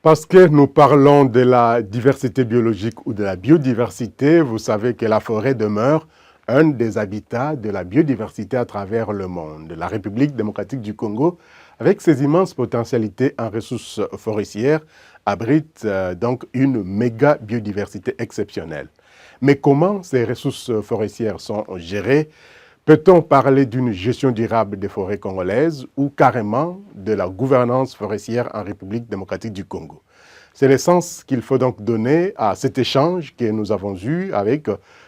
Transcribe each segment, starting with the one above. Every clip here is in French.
Parce que nous parlons de la diversité biologique ou de la biodiversité, vous savez que la forêt demeure un des habitats de la biodiversité à travers le monde. La République démocratique du Congo, avec ses immenses potentialités en ressources forestières, abrite donc une méga biodiversité exceptionnelle. Mais comment ces ressources forestières sont gérées? Peut-on parler d'une gestion durable des forêts congolaises ou carrément de la gouvernance forestière en République démocratique du Congo? C'est le sens qu'il faut donc donner à cet échange que nous avons eu avec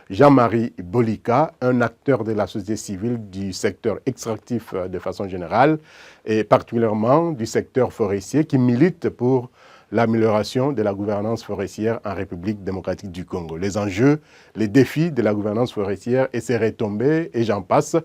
Jean-Marie Bolika, un acteur de la société civile du secteur extractif de façon générale et particulièrement du secteur forestier qui milite pour l'amélioration de la gouvernance forestière en République démocratique du Congo. Les enjeux, les défis de la gouvernance forestière et ses retombées, et j'en passe.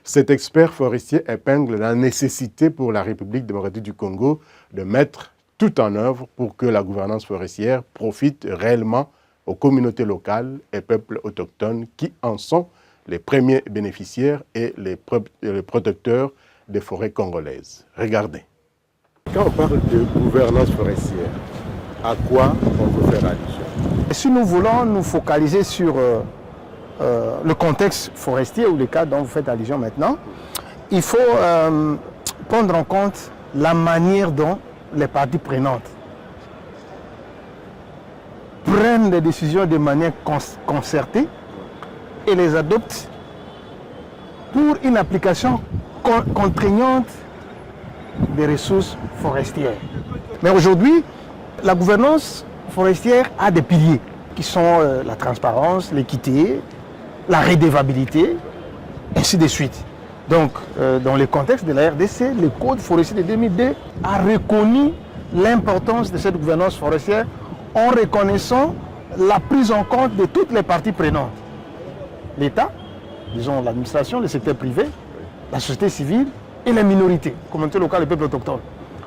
Cet expert forestier épingle la nécessité pour la République démocratique du Congo de mettre tout en œuvre pour que la gouvernance forestière profite réellement aux communautés locales et peuples autochtones qui en sont les premiers bénéficiaires et les protecteurs des forêts congolaises. Regardez. Quand on parle de gouvernance forestière, à quoi on veut faire allusion? Si nous voulons nous focaliser sur le contexte forestier ou le cas dont vous faites allusion maintenant, il faut prendre en compte la manière dont les parties prenantes prennent des décisions de manière concertée et les adoptent pour une application contraignante des ressources forestières. Mais aujourd'hui, la gouvernance forestière a des piliers qui sont la transparence, l'équité, la redevabilité, ainsi de suite. Donc, dans le contexte de la RDC, le Code forestier de 2002 a reconnu l'importance de cette gouvernance forestière en reconnaissant la prise en compte de toutes les parties prenantes. L'État, disons l'administration, le secteur privé, la société civile et les minorités, communautés locales et peuples autochtones.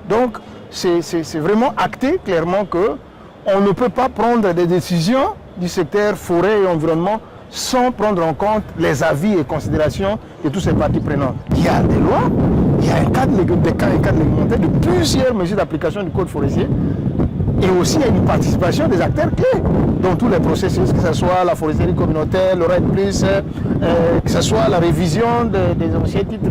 Donc, c'est vraiment acté clairement qu'on ne peut pas prendre des décisions du secteur forêt et environnement sans prendre en compte les avis et considérations de toutes ces parties prenantes. Il y a des lois, il y a un cadre réglementaire de plusieurs mesures d'application du code forestier et aussi il y a une participation des acteurs clés dans tous les processus, que ce soit la foresterie communautaire, le RED+, que ce soit la révision des anciens titres,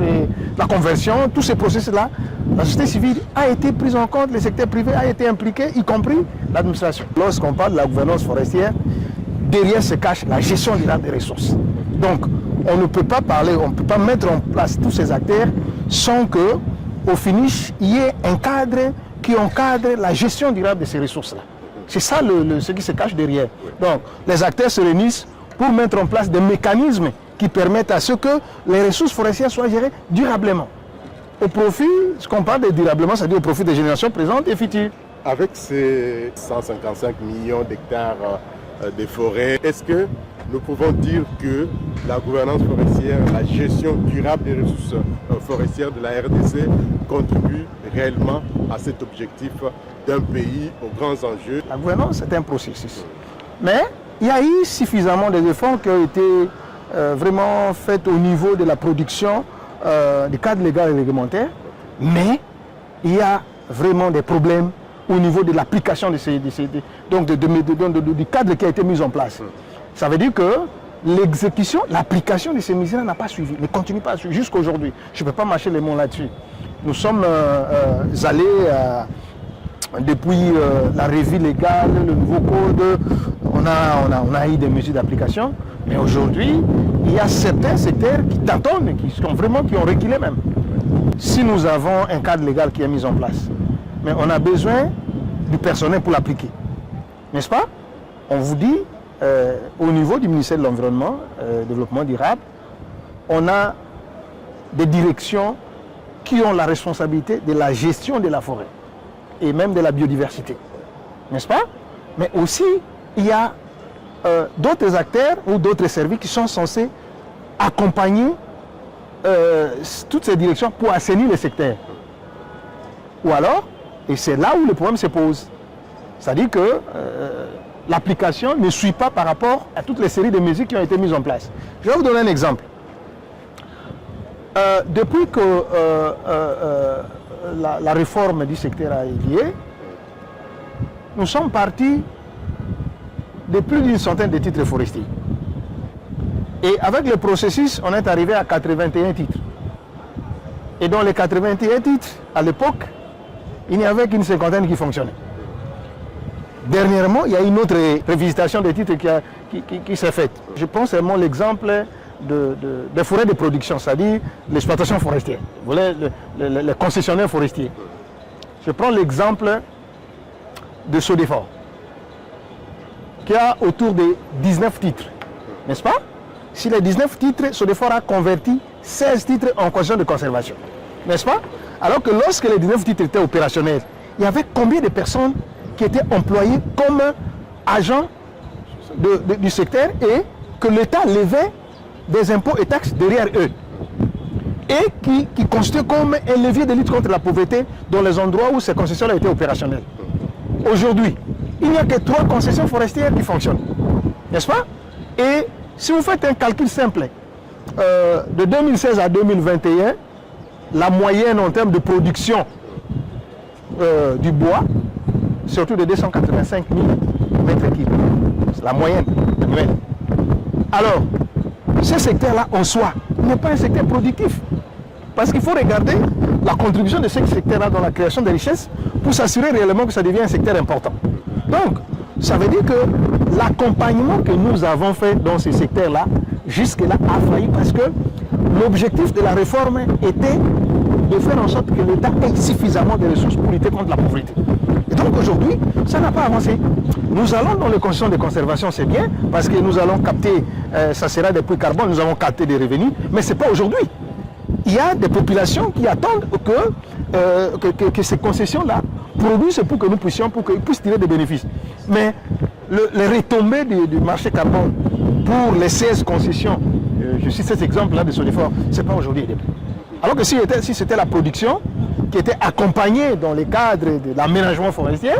la conversion, tous ces processus-là, la société civile a été prise en compte, le secteur privé a été impliqué, y compris l'administration. Lorsqu'on parle de la gouvernance forestière, derrière se cache la gestion durable des ressources. Donc, on ne peut pas parler, on ne peut pas mettre en place tous ces acteurs sans que, au finish, il y ait un cadre qui encadre la gestion durable de ces ressources-là. C'est ça ce qui se cache derrière. Donc, les acteurs se réunissent pour mettre en place des mécanismes qui permettent à ce que les ressources forestières soient gérées durablement. Au profit, ce qu'on parle de durablement, c'est-à-dire au profit des générations présentes et futures. Avec ces 155 millions d'hectares de forêts, est-ce que nous pouvons dire que la gouvernance forestière, la gestion durable des ressources forestières de la RDC contribue réellement à cet objectif d'un pays aux grands enjeux? La gouvernance, c'est un processus. Mais il y a eu suffisamment d'efforts qui ont été vraiment faits au niveau de la production du cadre légal et réglementaire, mais il y a vraiment des problèmes au niveau de l'application du cadre qui a été mis en place. Ça veut dire que l'exécution, l'application de ces mesures n'a pas suivi, ne continue pas à suivre jusqu'à aujourd'hui. Je ne peux pas mâcher les mots là-dessus. Nous sommes allés depuis la revue légale, le nouveau code, on a eu des mesures d'application, mais aujourd'hui, il y a certains secteurs qui tâtonnent, qui ont reculé même. Si nous avons un cadre légal qui est mis en place, mais on a besoin du personnel pour l'appliquer, n'est-ce pas? On vous dit, au niveau du ministère de l'Environnement, Développement durable, on a des directions qui ont la responsabilité de la gestion de la forêt et même de la biodiversité, n'est-ce pas? Mais aussi, il y a d'autres acteurs ou d'autres services qui sont censés accompagner toutes ces directions pour assainir le secteur. Ou alors, et c'est là où le problème se pose, c'est-à-dire que l'application ne suit pas par rapport à toutes les séries de mesures qui ont été mises en place. Je vais vous donner un exemple. Depuis que la réforme du secteur a eu lieu, nous sommes partis de plus d'une centaine de titres forestiers. Et avec le processus, on est arrivé à 81 titres. Et dans les 81 titres, à l'époque, il n'y avait qu'une cinquantaine qui fonctionnait. Dernièrement, il y a une autre révisitation des titres qui s'est faite. Je prends seulement l'exemple des forêts de production, c'est-à-dire l'exploitation forestière, vous voyez, les concessionnaires forestiers. Je prends l'exemple de Sodefort, qui a autour de 19 titres, n'est-ce pas? Si les 19 titres, Sodefort a converti 16 titres en concession de conservation, n'est-ce pas? Alors que lorsque les 19 titres étaient opérationnels, il y avait combien de personnes qui étaient employées comme agents du secteur et que l'État levait des impôts et taxes derrière eux et qui constituaient comme un levier de lutte contre la pauvreté dans les endroits où ces concessions étaient opérationnelles. Aujourd'hui, il n'y a que 3 concessions forestières qui fonctionnent, n'est-ce pas? Et si vous faites un calcul simple, de 2016 à 2021, la moyenne en termes de production du bois, surtout de 285 000 mètres cubes, c'est la moyenne annuelle. Alors, ce secteur-là en soi n'est pas un secteur productif. Parce qu'il faut regarder la contribution de ce secteur-là dans la création de richesses pour s'assurer réellement que ça devient un secteur important. Donc, ça veut dire que l'accompagnement que nous avons fait dans ce secteur-là, jusque-là, a failli parce que l'objectif de la réforme était de faire en sorte que l'État ait suffisamment de ressources pour lutter contre la pauvreté. Et donc aujourd'hui, ça n'a pas avancé. Nous allons dans les conditions de conservation, c'est bien, parce que nous allons capter, ça sera des puits carbone, nous allons capter des revenus, mais ce n'est pas aujourd'hui. Il y a des populations qui attendent que ces concessions-là produisent pour que nous puissions, pour qu'ils puissent tirer des bénéfices. Mais les retombées du marché carbone pour les 16 concessions, je cite cet exemple-là de Sodefort, ce n'est pas aujourd'hui. Alors que si c'était la production qui était accompagnée dans le cadre de l'aménagement forestier,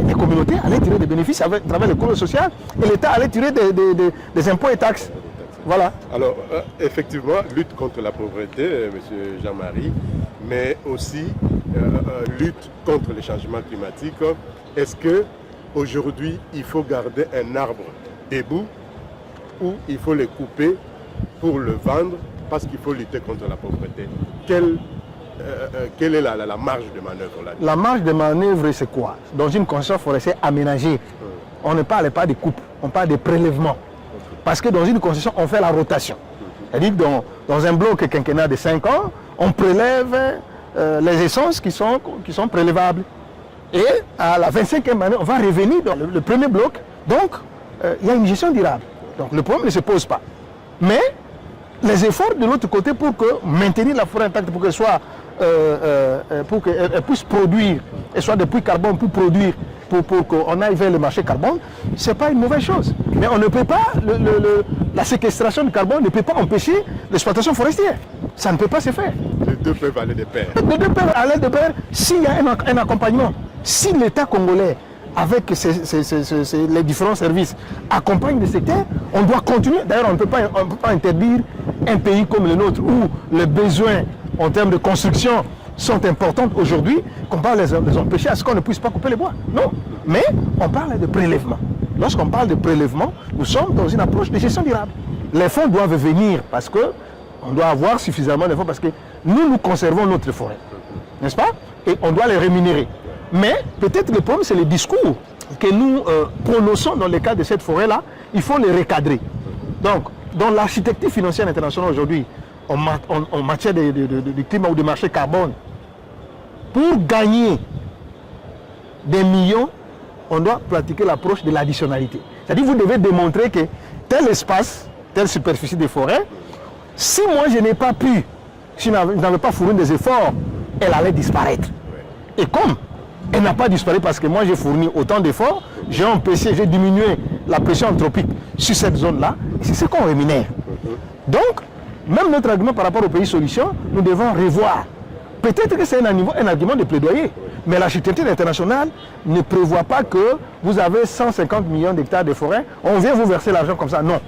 les communautés allaient tirer des bénéfices à travers le coût social et l'État allait tirer des impôts et taxes. Voilà. Alors, effectivement, lutte contre la pauvreté, M. Jean-Marie, mais aussi lutte contre le changement climatique. Est-ce qu'aujourd'hui, il faut garder un arbre debout ou il faut le couper pour le vendre parce qu'il faut lutter contre la pauvreté? Quelle est la marge de manœuvre là? La marge de manœuvre, c'est quoi? Dans une concession forestière aménagée, on ne parle pas de coupe, on parle de prélèvement. Parce que dans une concession, on fait la rotation. C'est-à-dire que dans un bloc quinquennat de 5 ans, on prélève les essences qui sont prélevables. Et à la 25e année, on va revenir dans le premier bloc. Donc, il y a une gestion durable. Donc, le problème ne se pose pas. Mais les efforts de l'autre côté pour maintenir la forêt intacte, pour qu'elle soit, pour qu'elle puisse produire, et soit des puits carbone pour produire, pour qu'on aille vers le marché carbone, ce n'est pas une mauvaise chose. Mais on ne peut pas, la séquestration du carbone ne peut pas empêcher l'exploitation forestière. Ça ne peut pas se faire. Les deux peuvent aller de pair. Les deux peuvent aller de pair s'il y a un accompagnement. Si l'État congolais, avec les différents services, accompagne le secteur, on doit continuer. D'ailleurs, on ne peut pas interdire un pays comme le nôtre où les besoins en termes de construction sont importantes aujourd'hui, qu'on va les empêcher à ce qu'on ne puisse pas couper les bois. Non, mais on parle de prélèvement. Lorsqu'on parle de prélèvement, nous sommes dans une approche de gestion durable. Les fonds doivent venir parce qu'on doit avoir suffisamment de fonds parce que nous conservons notre forêt, n'est-ce pas? Et on doit les rémunérer. Mais peut-être le problème, c'est le discours que nous prononçons dans le cadre de cette forêt-là. Il faut les recadrer. Donc, dans l'architecture financière internationale aujourd'hui, en matière de climat ou de marché carbone, pour gagner des millions, on doit pratiquer l'approche de l'additionnalité. C'est-à-dire que vous devez démontrer que tel espace, telle superficie de forêt, si moi je n'ai pas pu, si je n'avais pas fourni des efforts, elle allait disparaître. Et comme elle n'a pas disparu parce que moi j'ai fourni autant d'efforts, j'ai empêché, j'ai diminué la pression anthropique sur cette zone-là, c'est ce qu'on rémunère. Donc, même notre argument par rapport au pays solution, nous devons revoir. Peut-être que c'est un argument de plaidoyer, mais l'architecture internationale ne prévoit pas que vous avez 150 millions d'hectares de forêt, on vient vous verser l'argent comme ça. Non,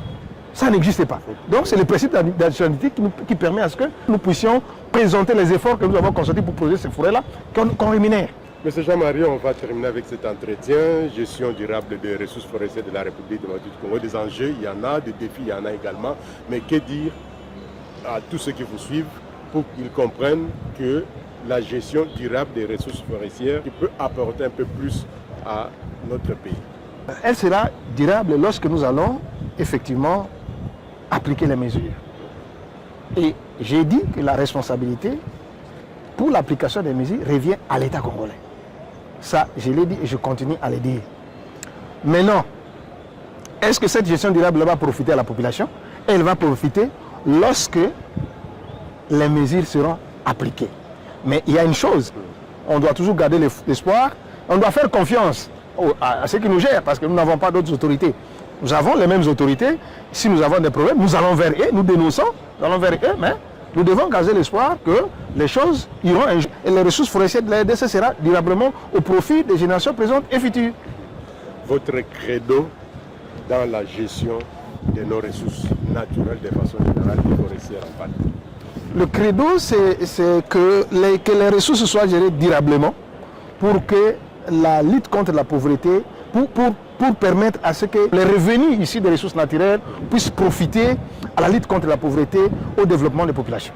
ça n'existe pas. Donc c'est le principe d'additionnalité qui permet à ce que nous puissions présenter les efforts que nous avons consentis pour produire ces forêts-là, qu'on rémunère. Monsieur Jean-Marie, on va terminer avec cet entretien. Gestion durable des ressources forestières de la République démocratique du Congo. Des enjeux, il y en a, des défis, il y en a également. Mais que dire à tous ceux qui vous suivent pour qu'ils comprennent que la gestion durable des ressources forestières peut apporter un peu plus à notre pays? Elle sera durable lorsque nous allons effectivement appliquer les mesures. Et j'ai dit que la responsabilité pour l'application des mesures revient à l'État congolais. Ça, je l'ai dit et je continue à le dire. Maintenant, est-ce que cette gestion durable va profiter à la population? Elle va profiter lorsque les mesures seront appliquées. Mais il y a une chose, on doit toujours garder l'espoir, on doit faire confiance à ceux qui nous gèrent, parce que nous n'avons pas d'autres autorités. Nous avons les mêmes autorités. Si nous avons des problèmes, nous allons vers eux, nous dénonçons, nous allons vers eux, mais nous devons garder l'espoir que les choses iront un jour. Et les ressources forestières de la RDC sera durablement au profit des générations présentes et futures. Votre credo dans la gestion de nos ressources naturelles de façon générale et forestières en partie? Le credo, c'est que les ressources soient gérées durablement pour que la lutte contre la pauvreté, pour permettre à ce que les revenus ici des ressources naturelles puissent profiter à la lutte contre la pauvreté, au développement des populations.